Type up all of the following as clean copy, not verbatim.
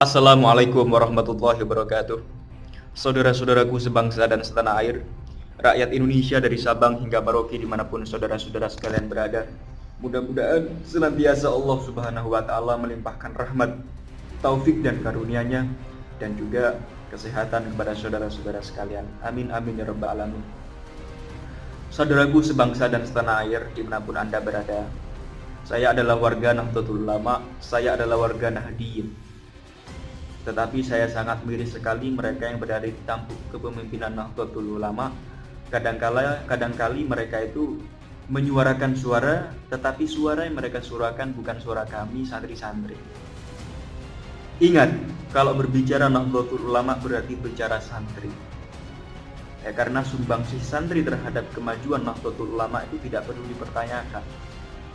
Assalamualaikum warahmatullahi wabarakatuh. Saudara-saudaraku sebangsa dan setanah air, rakyat Indonesia dari Sabang hingga Merauke dimanapun saudara-saudara sekalian berada, mudah-mudahan senantiasa Allah Subhanahu wa Ta'ala melimpahkan rahmat, taufik dan karunia-Nya, dan juga kesehatan kepada saudara-saudara sekalian. Amin amin ya rabbal alamin. Saudaraku sebangsa dan setanah air dimanapun Anda berada, saya adalah warga Nahdlatul Ulama, saya adalah warga Nahdiyin. Tetapi saya sangat miris sekali mereka yang berada di tampuk kepemimpinan Nahdlatul Ulama. Kadangkali mereka itu menyuarakan suara, tetapi suara yang mereka suarakan bukan suara kami santri-santri. Ingat, kalau berbicara Nahdlatul Ulama berarti bicara santri. Ya, karena sumbangsih santri terhadap kemajuan Nahdlatul Ulama itu tidak perlu dipertanyakan.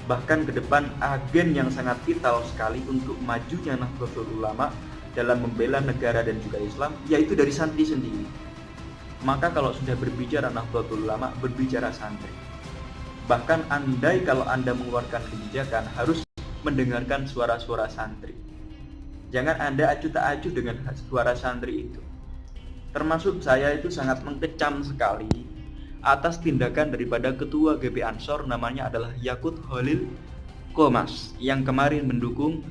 Bahkan ke depan agen yang sangat vital sekali untuk majunya Nahdlatul Ulama dalam membela negara dan juga Islam, yaitu dari santri sendiri. Maka kalau sudah berbicara Nahdlatul Ulama, berbicara santri. Bahkan andai kalau Anda mengeluarkan kebijakan, harus mendengarkan suara-suara santri. Jangan Anda acuh tak acuh dengan suara santri itu. Termasuk saya itu sangat mengecam sekali atas tindakan daripada Ketua GP Ansor, namanya adalah Yakut Holil Komas, yang kemarin mendukung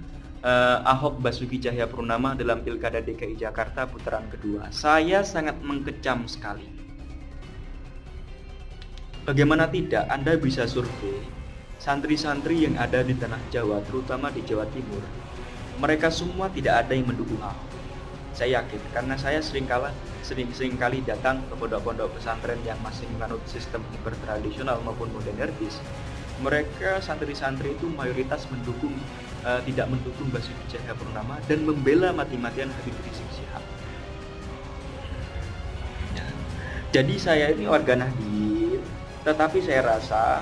Ahok Basuki Cahayapurnama dalam Pilkada DKI Jakarta putaran kedua. Saya sangat mengecam sekali. Bagaimana tidak, Anda bisa survei santri-santri yang ada di tanah Jawa, terutama di Jawa Timur. Mereka semua tidak ada yang mendukung Ahok. Saya yakin, karena saya seringkali datang ke pondok-pondok pesantren yang masih menganut sistem hipertradisional maupun modernis. Mereka santri-santri itu mayoritas tidak mendukung Basuki Cahayapurnama dan membela mati-matian Habib Rizik Syihab. Jadi saya ini warga Nahdliyin, tetapi saya rasa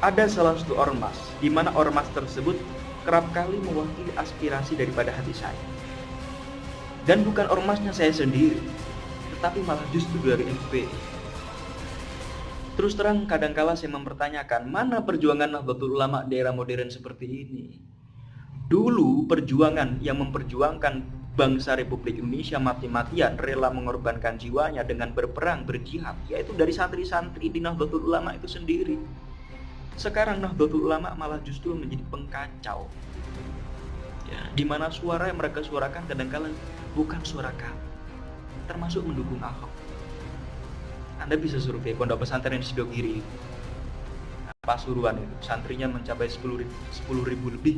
ada salah satu ormas, di mana ormas tersebut kerap kali mewakili aspirasi daripada hati saya. Dan bukan ormasnya saya sendiri, tetapi malah justru dari FPI. Terus terang kadangkala saya mempertanyakan, mana perjuangan Nahdlatul Ulama di era modern seperti ini? Dulu perjuangan yang memperjuangkan bangsa Republik Indonesia mati-matian, rela mengorbankan jiwanya dengan berperang, berjihad, yaitu dari santri-santri di Nahdlatul Ulama itu sendiri. Sekarang Nahdlatul Ulama malah justru menjadi pengkacau, ya, di mana suara yang mereka suarakan kadangkala bukan suara kami, termasuk mendukung Ahok. Anda bisa survei pondok pesantren Sidogiri, Pasuruan itu, santrinya mencapai 10.000 lebih,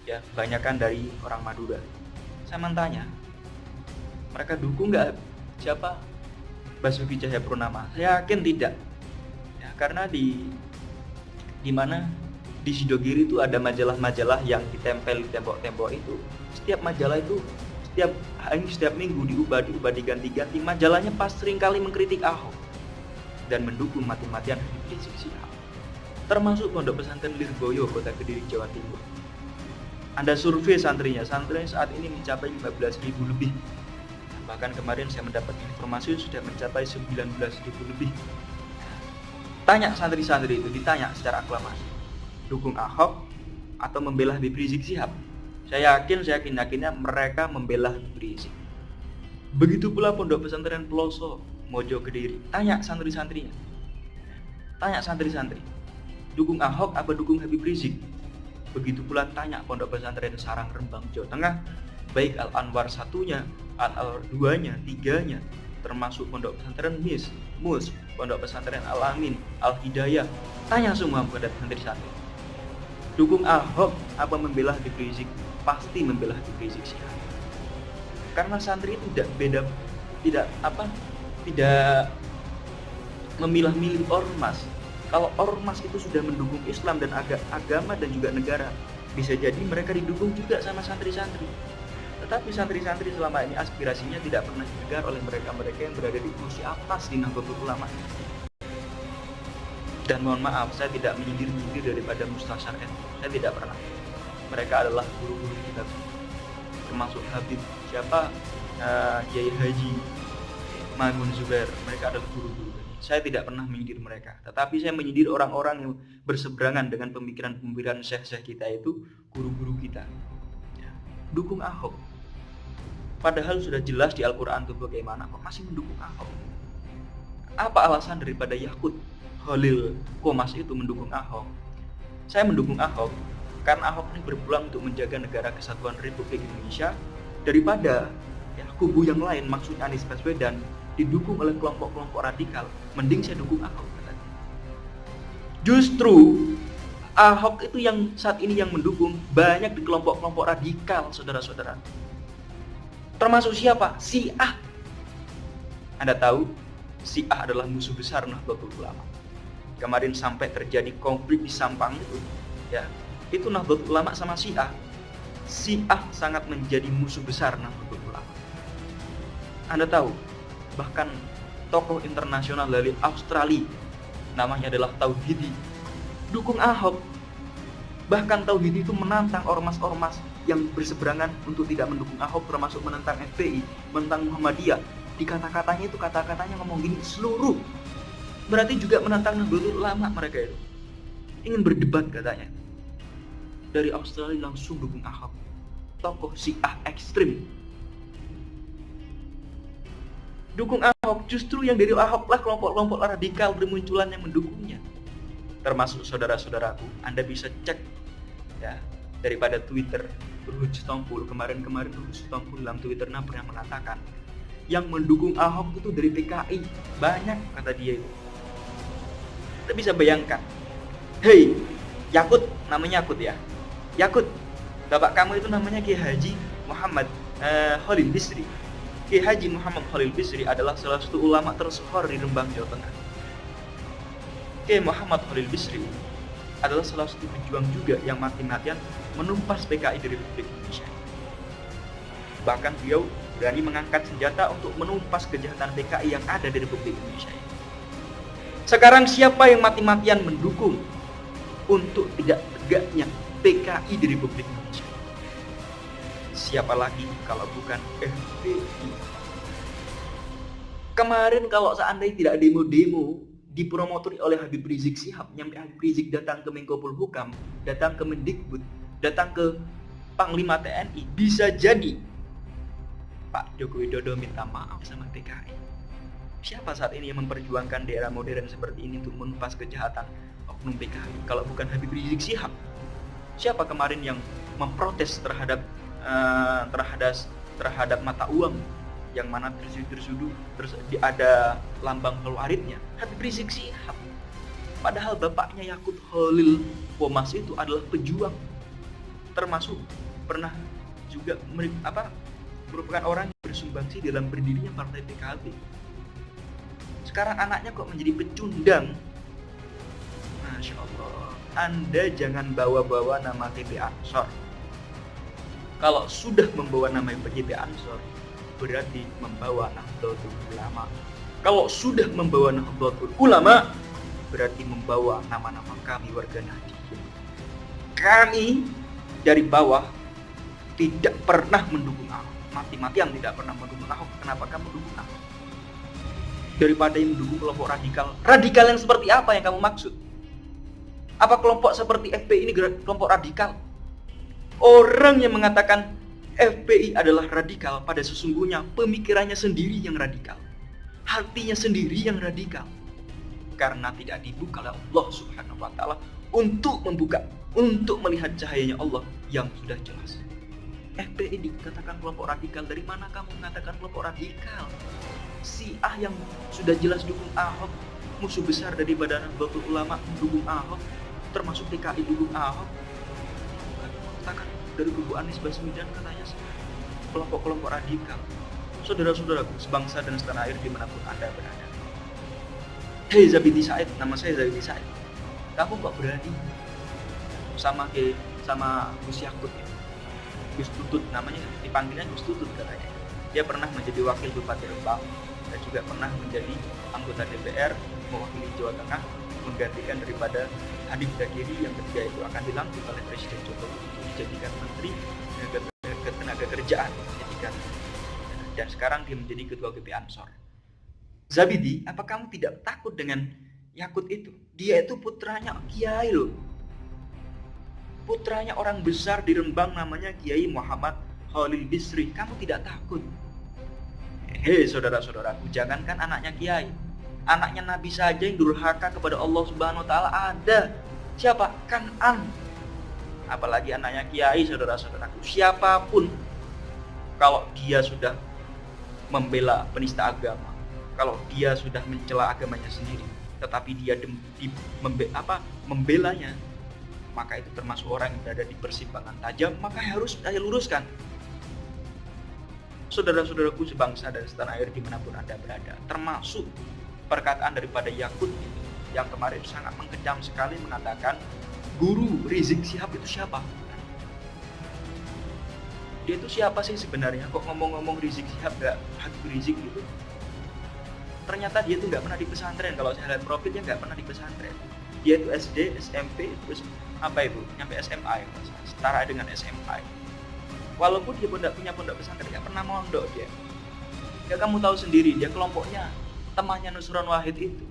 ya, kebanyakan dari orang Madura. Saya tanya, mereka dukung nggak siapa Basuki Cahayapurnama? Saya yakin tidak, ya, karena di mana di Sidogiri itu ada majalah-majalah yang ditempel di tembok-tembok itu. Setiap majalah itu setiap minggu diubah diganti-ganti. Majalahnya pas seringkali mengkritik Ahok dan mendukung mati-matian Habib Rizik Syihab. Termasuk pondok pesantren Lirboyo, Kota Kediri, Jawa Timur. Anda survei santrinya saat ini mencapai 15.000 lebih. Bahkan kemarin saya mendapat informasi sudah mencapai 19.000 lebih. Tanya santri-santri itu, ditanya secara aklamasi, dukung Ahok atau membela Habib Rizik Syihab? Saya yakinnya mereka membela Habib Rizik. Begitu pula pondok pesantren Peloso, Mojo Kediri. Tanya santri-santrinya, dukung Ahok apa dukung Habib Rizik? Begitu pula tanya pondok pesantren Sarang Rembang, Jawa Tengah, baik Al-Anwar 1-nya, Al-Anwar 2-nya, 3-nya, termasuk pondok pesantren MUS, pondok pesantren Al-Amin, Al-Hidayah. Tanya semua kepada santri-santri, dukung Ahok apa membela Habib Rizik? Pasti membela Habib Rizik Syihab. Karena santri itu tidak memilah-milih ormas. Kalau ormas itu sudah mendukung Islam dan agama dan juga negara, bisa jadi mereka didukung juga sama santri-santri. Tetapi santri-santri selama ini aspirasinya tidak pernah didengar oleh mereka yang berada di kursi atas di Nahdlatul Ulama. Dan mohon maaf, saya tidak menyindir daripada Mustasyar NU. Saya tidak pernah. Mereka adalah guru-guru kita, termasuk Habib Kiai Haji Maimun Zubair. Mereka adalah guru-guru. Saya tidak pernah menyindir mereka, tetapi saya menyindir orang-orang yang berseberangan dengan pemikiran-pemikiran syekh-syekh kita, itu guru-guru kita. Ya. Dukung Ahok, Padahal sudah jelas di Al-Quran itu bagaimana kok masih mendukung Ahok. Apa alasan daripada Yakut Khalil Qomas itu mendukung Ahok? Saya mendukung Ahok karena Ahok ini berpeluang untuk menjaga negara kesatuan Republik Indonesia daripada kubu yang lain, maksudnya Anies Baswedan, didukung oleh kelompok-kelompok radikal. Mending saya dukung Ahok katanya. Justru Ahok itu yang saat ini yang mendukung banyak di kelompok-kelompok radikal, saudara-saudara. Termasuk siapa? Syiah. Anda tahu, Syiah adalah musuh besar Nahdlatul Ulama. Kemarin sampai terjadi konflik di Sampang itu, ya, itu Nahdlatul Ulama sama Syiah. Syiah sangat menjadi musuh besar Nahdlatul Ulama. Anda tahu, bahkan tokoh internasional dari Australia, namanya adalah Tauhidi, dukung Ahok. Bahkan Tauhidi itu menantang ormas-ormas yang berseberangan untuk tidak mendukung Ahok, termasuk menentang FPI, menentang Muhammadiyah. Di kata-katanya itu, kata-katanya ngomong gini, seluruh. Berarti juga menentang Nahdlatul Ulama mereka itu. Ingin berdebat katanya. Dari Australia langsung dukung Ahok. Tokoh Syiah ekstrim. Dukung Ahok, justru yang dari Ahok lah kelompok-kelompok radikal bermunculan yang mendukungnya. Termasuk saudara-saudaraku, Anda bisa cek ya daripada Twitter Ruhut Sitompul. Kemarin Ruhut Sitompul dalam Twitternya pernah mengatakan yang mendukung Ahok itu dari PKI banyak, kata dia itu. Kita bisa bayangkan, hei Yakut, namanya Yakut ya, Yakut, bapak kamu itu namanya Kiai Haji Muhammad Khalil Bisri. Kiai Haji Muhammad Khalil Bisri adalah salah satu ulama tersohor di Rembang, Jawa Tengah. Kiai Muhammad Khalil Bisri adalah salah satu pejuang juga yang mati-matian menumpas PKI dari Republik Indonesia. Bahkan beliau berani mengangkat senjata untuk menumpas kejahatan PKI yang ada di Republik Indonesia. Sekarang siapa yang mati-matian mendukung untuk tidak tegaknya PKI di Republik Indonesia? Siapa lagi kalau bukan FPI? Kemarin kalau seandainya tidak demo-demo dipromotori oleh Habib Rizik Syihab, nyampe Habib Rizik datang ke Menko Polhukam, datang ke Mendikbud, datang ke Panglima TNI, bisa jadi Pak Joko Widodo minta maaf sama PKI. Siapa saat ini yang memperjuangkan daerah modern seperti ini untuk menumpas kejahatan oknum PKI kalau bukan Habib Rizik Syihab? Siapa kemarin yang memprotes terhadap mata uang yang mana tersudu terus ada lambang Khalwaridnya? Habib Rizik Syihab. Padahal bapaknya Yakut Khalil Qomas itu adalah pejuang, termasuk pernah juga merupakan orang yang bersumbangsi dalam berdirinya partai PKB. Sekarang anaknya kok menjadi pecundang. Masya Allah. Anda jangan bawa-bawa nama TP Ansor. Kalau sudah membawa nama TP Ansor, berarti membawa Nahdlatul Ulama. Kalau sudah membawa Nahdlatul Ulama, berarti membawa nama-nama kami warga Nahdlatul. Kami dari bawah tidak pernah mendukung Ahok. Mati-matian tidak pernah mendukung Ahok. Kenapa kamu mendukung Ahok? Daripada yang mendukung kelompok radikal. Radikal yang seperti apa yang kamu maksud? Apa kelompok seperti FPI ini kelompok radikal? Orang yang mengatakan FPI adalah radikal, pada sesungguhnya pemikirannya sendiri yang radikal, hatinya sendiri yang radikal, karena tidak dibuka oleh Allah Subhanahu wa Ta'ala untuk melihat cahayanya Allah yang sudah jelas. FPI dikatakan kelompok radikal. Dari mana kamu mengatakan kelompok radikal? Syiah yang sudah jelas dukung Ahok, musuh besar daripada Nahdlatul Ulama mendukung Ahok, termasuk PKI dukung Ahok. Katakan dari kubu Anies Baswedan katanya kelompok-kelompok radikal. Saudara-saudaraku sebangsa dan setanah air dimanapun Anda berada. Hei Zabidi Said, nama saya Zabidi Said. Kamu kok berani sama Gus Yakut ya? Gus Tutut namanya, dipanggilnya Gus Tutut katanya. Dia pernah menjadi wakil Bupati Rembang dan juga pernah menjadi anggota DPR mewakili Jawa Tengah, menggantikan daripada Hanif Dakiri yang ketiga itu akan dilantik oleh Presiden Jokowi untuk dijadikan Menteri Tenaga Kerjaan, dan sekarang dia menjadi Ketua BP Ansor. Zabidi, apa kamu tidak takut dengan Yakut itu? Dia itu putranya Kiai loh. Putranya orang besar di Rembang namanya Kiai Muhammad Khalil Bisri, kamu tidak takut? Hei saudara-saudaraku, jangankan anaknya kiai, anaknya Nabi saja yang durhaka kepada Allah Subhanahu wa taala ada. Siapa? Kan'an. Apalagi anaknya kiai, saudara-saudaraku. Siapapun kalau dia sudah membela penista agama, kalau dia sudah mencela agamanya sendiri, tetapi dia membelanya, maka itu termasuk orang yang berada di persimpangan tajam, maka harus saya luruskan. Saudara-saudaraku sebangsa dan setanah air dimanapun Anda berada, termasuk perkataan daripada Yakut itu, yang kemarin sangat mengkejam sekali mengatakan guru Rizik Syihab itu siapa? Dia itu siapa sih sebenarnya? Kok ngomong-ngomong Rizik Syihab gak Habib Rizik gitu? Ternyata dia itu gak pernah di pesantren. Kalau saya lihat profilnya gak pernah di pesantren. Dia itu SD, SMP, terus nyampe SMA ya, setara dengan SMA. Walaupun dia tidak punya pondok pesantren, gak pernah mondok dia. Ya kamu tahu sendiri, dia kelompoknya temannya Nusron Wahid itu.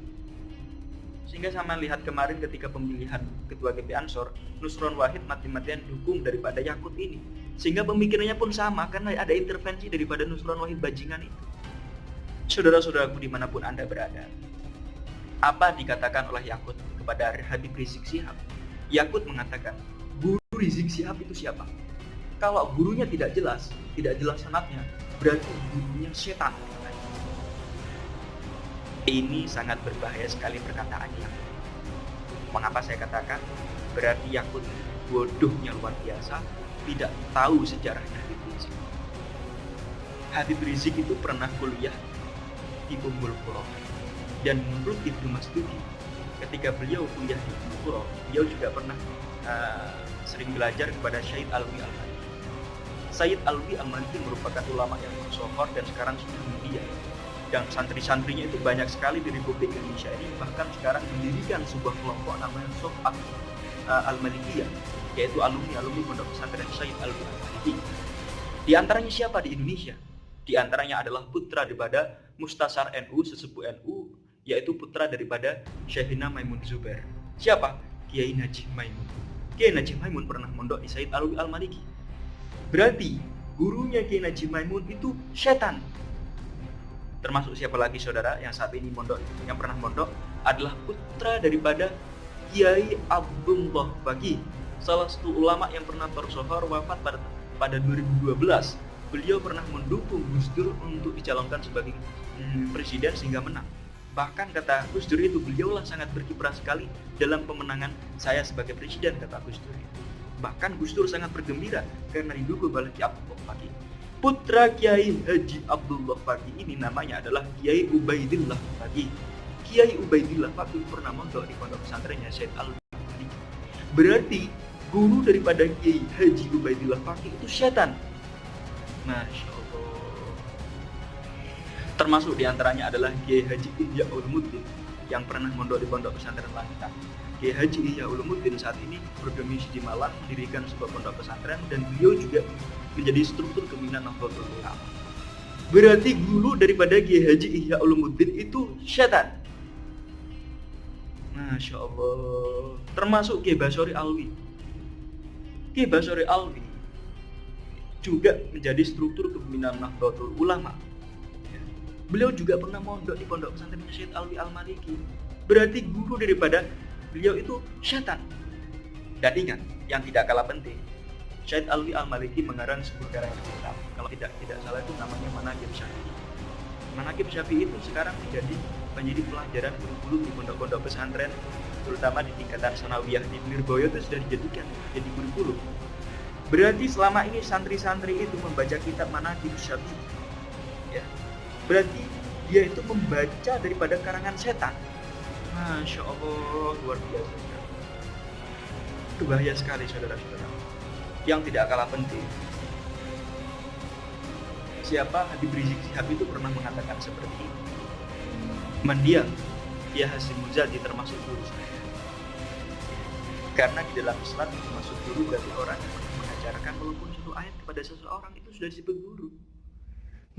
Sehingga sama lihat kemarin ketika pemilihan ketua GP Ansor, Nusron Wahid mati-matian dukung daripada Yakut ini. Sehingga pemikirannya pun sama, karena ada intervensi daripada Nusron Wahid bajingan itu. Saudara-saudaraku dimanapun Anda berada, apa dikatakan oleh Yakut kepada Habib Rizik Syihab? Yakut mengatakan, guru Rizik Syihab itu siapa? Kalau gurunya tidak jelas sanadnya, berarti gurunya setan. Ini sangat berbahaya sekali perkataannya. Mengapa saya katakan? Berarti Yakut bodohnya luar biasa, tidak tahu sejarahnya Habib Rizik. Habib Rizik itu pernah kuliah di Ummul Qura, dan menurut Ibnu Mas'udi, ketika beliau kuliah di Ummul Qura, beliau juga pernah sering belajar kepada Syed Alwi Al-Maliki. Syed Alwi Al-Maliki merupakan ulama yang bersohor dan sekarang sudah mendiang. Dan santri-santrinya itu banyak sekali di Republik Indonesia ini, bahkan sekarang mendirikan sebuah kelompok namanya Sofat Al-Malikiyah, yaitu alumni pondok pesantren Syed Alwi Al-Maliki. Di antaranya siapa di Indonesia? Di antaranya adalah putra daripada Mustasar NU, sesepuh NU, yaitu putra daripada Syekhina Maimun Zubair. Siapa? Kiai Najih Maimun. Kiai Najih Maimun pernah mondok di Syed Alwi Al-Maliki. Berarti gurunya Kiai Najih Maimun itu setan. Termasuk siapa lagi saudara yang saat ini mondok, yang pernah mondok adalah putra daripada Kiai Abdullah Faqih, salah satu ulama yang pernah bersohor, wafat pada 2012. Beliau pernah mendukung Gus Dur untuk dicalonkan sebagai presiden sehingga menang. Bahkan kata Gus Dur itu, beliaulah sangat berkiprah sekali dalam pemenangan saya sebagai presiden, kata Gus Dur. Bahkan Gus Dur sangat bergembira karena didukung oleh Kiai Abdullah Faqih. Putra Kiai Haji Abdullah Faqih ini namanya adalah Kiai Ubaidillah Faqih. Kiai Ubaidillah Faqih pernah mondok di pondok pesantrennya Syed Alwi Al-Maliki. Berarti guru daripada Kiai Haji Ubaidillah Faqih itu setan. Masya Allah. Termasuk diantaranya adalah Kiai Haji Ihya Ulumuddin yang pernah mondok di pondok pesantren Langitan. Kiai Haji Ihya Ulumuddin saat ini berdomisili di Malang, mendirikan sebuah pondok pesantren, dan beliau juga menjadi struktur pembinaan Nahdlatul Ulama. Berarti guru daripada Kiai Haji Ihya Ulumuddin itu setan. Masya Allah. Termasuk Kiai Basori Alwi. Kiai Basori Alwi juga menjadi struktur pembinaan Nahdlatul Ulama. Beliau juga pernah mondok di pondok pesantren Syed Alwi Al-Maliki. Berarti guru daripada beliau itu setan. Dan ingat, yang tidak kalah penting, Syed Alwi Al-Maliki mengarang sebuah karangan kitab. Kalau tidak salah itu namanya Manaqib Syafi'i. Manaqib Syafi'i itu sekarang menjadi pelajaran kurikulum di pondok-pondok pesantren, terutama di tingkatan sanawiyah di Lirboyo itu sudah dijadikan jadi kurikulum. Berarti selama ini santri-santri itu membaca kitab Manaqib Syafi'i, ya, berarti dia itu membaca daripada karangan setan. Masya Allah, luar biasa. Itu bahaya sekali saudara-saudara. Yang tidak kalah penting, siapa Habib Rizik Syihab itu pernah mengatakan seperti ini. Mendiang Kiai Hasyim Muzadi termasuk guru saya. Karena di dalam Islam termasuk guru berarti orang yang pernah mengajarkan walaupun satu ayat kepada seseorang itu sudah disebut guru.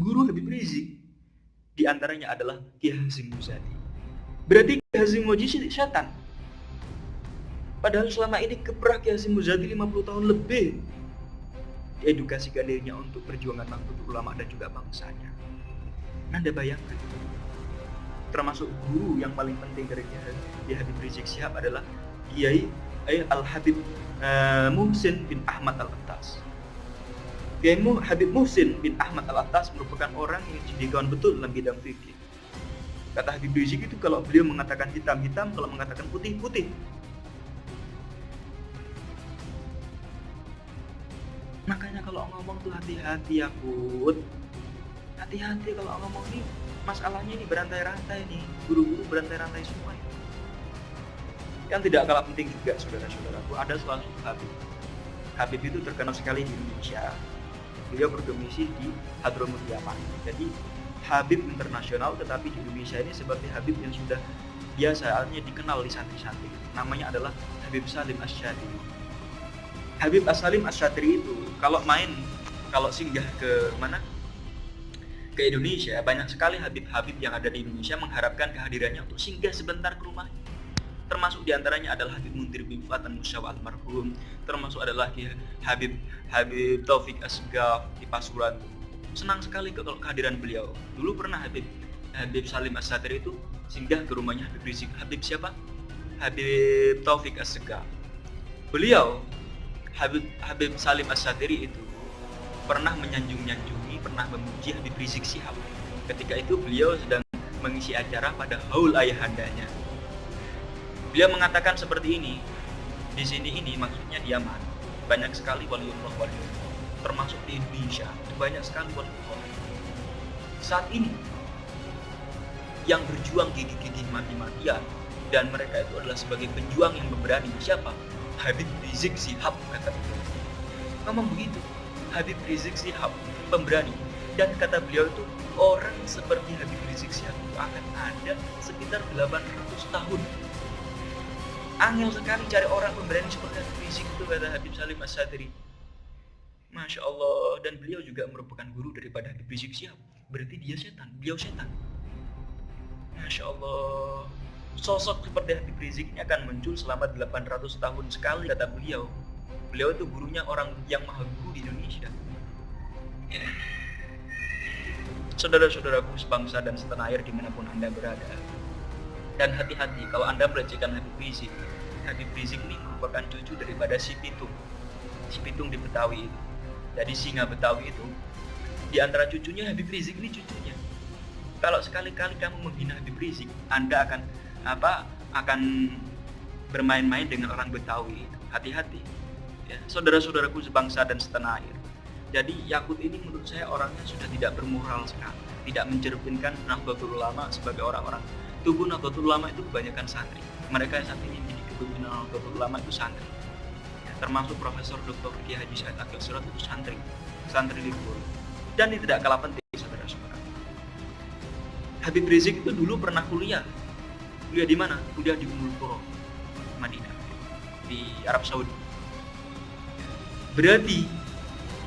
Guru Habib Rizik di antaranya adalah Kiai Hasyim Muzadi. Berarti Kiai Hasyim Muzadi setan. Padahal selama ini kiprah Kiai Hasyim Muzadi 50 tahun lebih. edukasikan dirinya untuk perjuangan Nahdlatul Ulama dan juga bangsanya. Anda bayangkan, termasuk guru yang paling penting dari Kiai Habib Rizik Syihab adalah Kiai Al-Habib Muhsin bin Ahmad Al-Attas. Kiai Habib Muhsin bin Ahmad Al-Attas merupakan orang yang cendekiawan betul dalam bidang fikih. Kata Habib Rizik itu, kalau beliau mengatakan hitam-hitam, kalau mengatakan putih-putih. Makanya kalau ngomong tuh hati-hati ya Bud. Hati-hati kalau ngomong nih, masalahnya ini berantai-rantai nih. Guru-guru berantai-rantai semua ini. Yang tidak kalah penting juga saudara-saudaraku, ada salah satu Habib. Habib itu terkenal sekali di Indonesia. Beliau berdomisili di Hadramut Yaman. Jadi Habib internasional, tetapi di Indonesia ini seperti Habib yang sudah biasanya dikenal di santri-santri. Namanya adalah Habib Salim Asy-Syadzili. Habib Salim Asy-Syadzili itu kalau singgah ke mana? Ke Indonesia, banyak sekali Habib-Habib yang ada di Indonesia mengharapkan kehadirannya untuk singgah sebentar ke rumah. Termasuk diantaranya adalah Habib Muntir bin Fatan Musyaw almarhum, termasuk adalah Habib Taufik Asgaf di Pasuruan. Senang sekali kalau kehadiran beliau. Dulu pernah Habib Salim Asy-Syadzili itu singgah ke rumahnya Habib Rizik. Habib siapa? Habib Taufik Asgaf. Beliau Habib Salim Asy-Syadzili itu pernah menyanjung-nyanjungi, pernah memuji Habib Rizik Syihab. Ketika itu beliau sedang mengisi acara pada haul ayahandanya. Beliau mengatakan seperti ini, di sini ini maksudnya di Yaman, banyak sekali waliullah, termasuk di Indonesia, banyak sekali waliullah. Saat ini yang berjuang gigih-gigih mati-matian, dan mereka itu adalah sebagai pejuang yang pemberani. Siapa? Habib Rizik Syihab, kata beliau. Ngomong begitu, Habib Rizik Syihab pemberani, dan kata beliau itu orang seperti Habib Rizik Syihab itu akan ada sekitar 800 tahun. Angel sekali cari orang pemberani seperti Habib Rizik itu, kata Habib Salim Asy-Syadzili. Masya Allah. Dan beliau juga merupakan guru daripada Habib Rizik Syihab. Berarti beliau setan. Masya Allah. Sosok seperti Habib Rizik ini akan muncul selama 800 tahun sekali, kata beliau. Beliau itu gurunya orang yang maha guru di Indonesia. Saudara-saudaraku sebangsa dan setanah air dimanapun Anda berada, dan hati-hati kalau Anda melecehkan Habib Rizik. Habib Rizik ini merupakan cucu daripada si Pitung di Betawi itu. Jadi singa Betawi itu, di antara cucunya Habib Rizik ini cucunya. Kalau sekali-kali kamu menghina Habib Rizik, Anda akan bermain-main dengan orang Betawi. Hati-hati. Ya, saudara-saudaraku sebangsa dan setanah air. Jadi Yakut ini menurut saya orangnya sudah tidak bermoral sekali, tidak mencerminkan Nahdlatul Ulama sebagai orang-orang. Tubuh Nahdlatul Ulama itu kebanyakan santri. Mereka yang saat ini menjadi kepemimpinan Nahdlatul Ulama itu santri. Ya, termasuk Profesor Dr. Kiai Haji Said Akil Siraj itu santri libur. Dan ini tidak kalah penting, saudara-saudara. Habib Rizik itu dulu pernah kuliah di mana? Kuliah di Ummul Qura, Madinah, di Arab Saudi. Berarti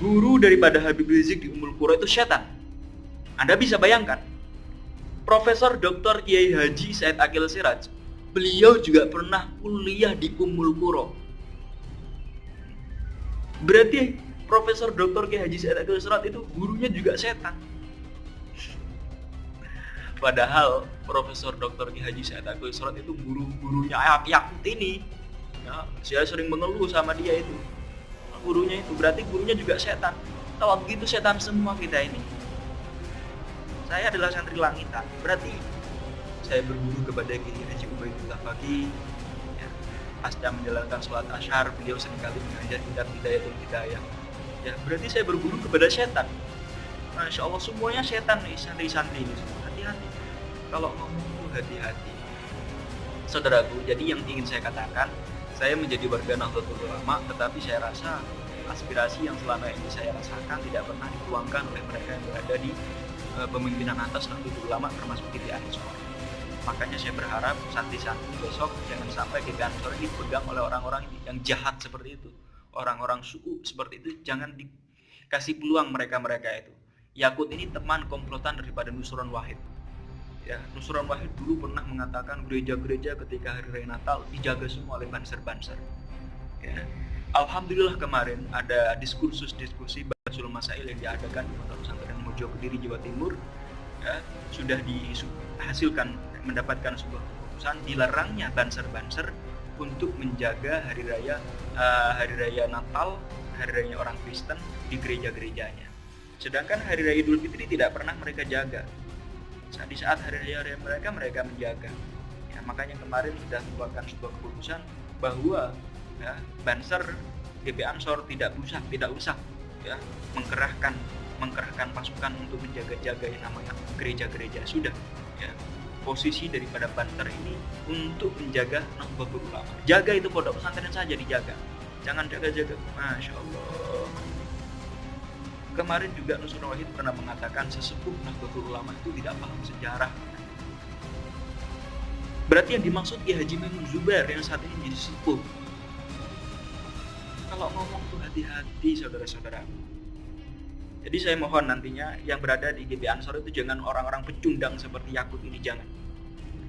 guru daripada Habib Rizik di Ummul Qura itu setan. Anda bisa bayangkan, Profesor Dr. Kiai Haji Said Akil Siraj, beliau juga pernah kuliah di Ummul Qura. Berarti Profesor Dr. Kiai Haji Said Akil Siraj itu gurunya juga setan. Padahal Profesor Dr. Kiai Haji Said Akil Siraj itu gurunya Yakut ini. Ya, saya sering mengeluh sama dia itu. Gurunya itu, berarti gurunya juga setan. Kalau begitu setan semua kita ini. Saya adalah santri langitan, berarti saya berguru kepada Kiai Haji Ubaidillah Faqih. Ya, pasca menjalankan sholat asyhar, beliau seringkali mengajar kitab Hidayatul Hidayah. Ya, berarti saya berguru kepada setan. Masya Allah, semuanya setan nih, santri-santri ini semua. Hati-hati. Kalau ngomong itu hati-hati. Saudaraku, jadi yang ingin saya katakan, saya menjadi warga Nahdlatul Ulama, tetapi saya rasa aspirasi yang selama ini saya rasakan tidak pernah dituangkan oleh mereka yang berada di pemimpinan atas Nahdlatul Ulama, termasuk GP Ansor. Makanya saya berharap santri-santri besok jangan sampai GP Ansor ini dipegang oleh orang-orang yang jahat seperti itu, orang-orang suku seperti itu. Jangan dikasih peluang mereka-mereka itu. Yakut ini teman komplotan daripada Nusron Wahid. Ya, Nusron Wahid dulu pernah mengatakan gereja-gereja ketika hari raya Natal dijaga semua oleh banser-banser. Ya. Alhamdulillah kemarin ada diskusi Basul Masail yang diadakan di Pondok Pesantren Mojo Kediri, Jawa Timur, ya, sudah dihasilkan mendapatkan sebuah keputusan dilarangnya banser-banser untuk menjaga hari raya Natal, hari raya orang Kristen di gereja-gerejanya. Sedangkan hari raya Idul Fitri tidak pernah mereka jaga. Di saat hari raya mereka menjaga. Ya, makanya kemarin sudah membuatkan sebuah keputusan bahwa ya, Banser GP Ansor tidak usah ya mengkerahkan pasukan untuk menjaga-jaga yang namanya gereja-gereja. Sudah ya, posisi daripada Banser ini untuk menjaga Nahdlatul Ulama. Jaga itu pondok pesantren saja dijaga, jangan jaga-jaga. Masya Allah. Kemarin juga Nusron Wahid pernah mengatakan sesepuh Nahdlatul Ulama itu tidak paham sejarah. Berarti yang dimaksud Ki Haji Maimun Zubair yang saat ini jadi sepuh. Kalau ngomong tuh hati-hati saudara-saudara. Jadi saya mohon nantinya yang berada di GP Ansor itu jangan orang-orang pecundang seperti Yakut ini, jangan.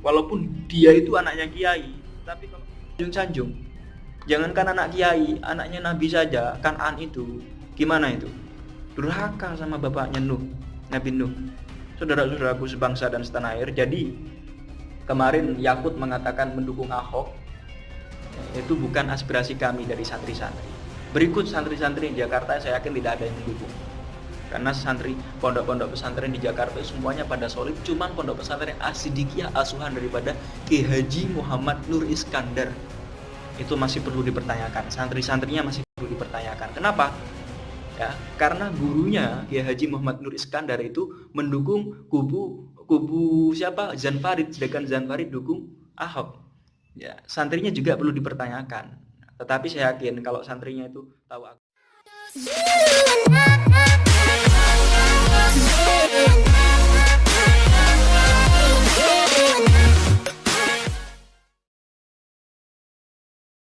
Walaupun dia itu anaknya kiai, tapi kalau sanjung-sanjung, jangankan anak kiai, anaknya Nabi saja, Kan'an itu, gimana itu? Durhaka sama bapaknya Nuh, Nabi Nuh. Saudara-saudaraku sebangsa dan setanah air, jadi kemarin Yakut mengatakan mendukung Ahok, itu bukan aspirasi kami dari santri-santri. Berikut santri-santri di Jakarta saya yakin tidak ada yang mendukung. Karena santri pondok-pondok pesantren di Jakarta semuanya pada solid, cuman pondok pesantren As-Siddiqiyah asuhan daripada Ki Haji Muhammad Nur Iskandar itu masih perlu dipertanyakan. Santri-santrinya masih perlu dipertanyakan. Kenapa? Ya, karena gurunya Ki Haji Muhammad Nur Iskandar itu mendukung kubu siapa? Zan Farid, sedangkan Zan Farid dukung Ahok. Ya, santrinya juga perlu dipertanyakan. Tetapi saya yakin kalau santrinya itu tahu